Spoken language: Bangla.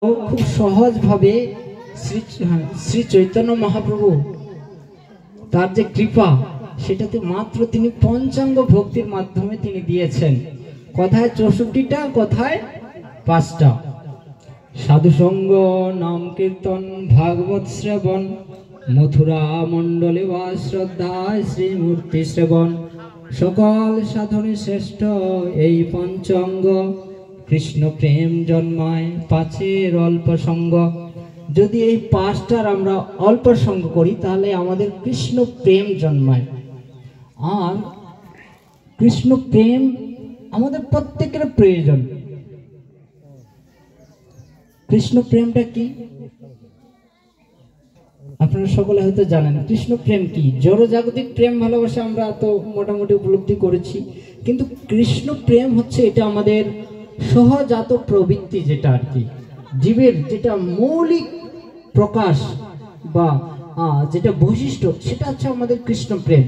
খুব সহজভাবে শ্রী চৈতন্য মহাপ্রভু তার যে কৃপা সেটাতে মাত্র তিনি পঞ্চাঙ্গ ভক্তির মাধ্যমে তিনি দিয়েছেন। কথায় 64টা, কথায় 5টা। সাধুসঙ্গ, নাম কীর্তন, ভাগবত শ্রবণ, মথুরা মণ্ডলে বা শ্রদ্ধায় শ্রীমূর্তি শ্রবণ, সকল সাধনে শ্রেষ্ঠ এই পঞ্চাঙ্গ, কৃষ্ণ প্রেম জন্মায় পাঁচের অল্প সঙ্গ। যদি এই 5টার আমরা অল্প সঙ্গ করি তাহলে আমাদের কৃষ্ণ প্রেম জন্মায়। আর কৃষ্ণ প্রেম আমাদের প্রত্যেকের প্রয়োজন। কৃষ্ণ প্রেমটা কি আপনারা সকলে হয়তো জানেন। কৃষ্ণ প্রেম কি? জড়জাগতিক প্রেম ভালোবাসা আমরা তো মোটামুটি উপলব্ধি করেছি, কিন্তু কৃষ্ণ প্রেম হচ্ছে এটা আমাদের সহজাত প্রবৃত্তি, যেটা আর কি জীবের যেটা মৌলিক প্রকাশ বা যেটা বৈশিষ্ট্য, সেটা হচ্ছে আমাদের কৃষ্ণ প্রেম।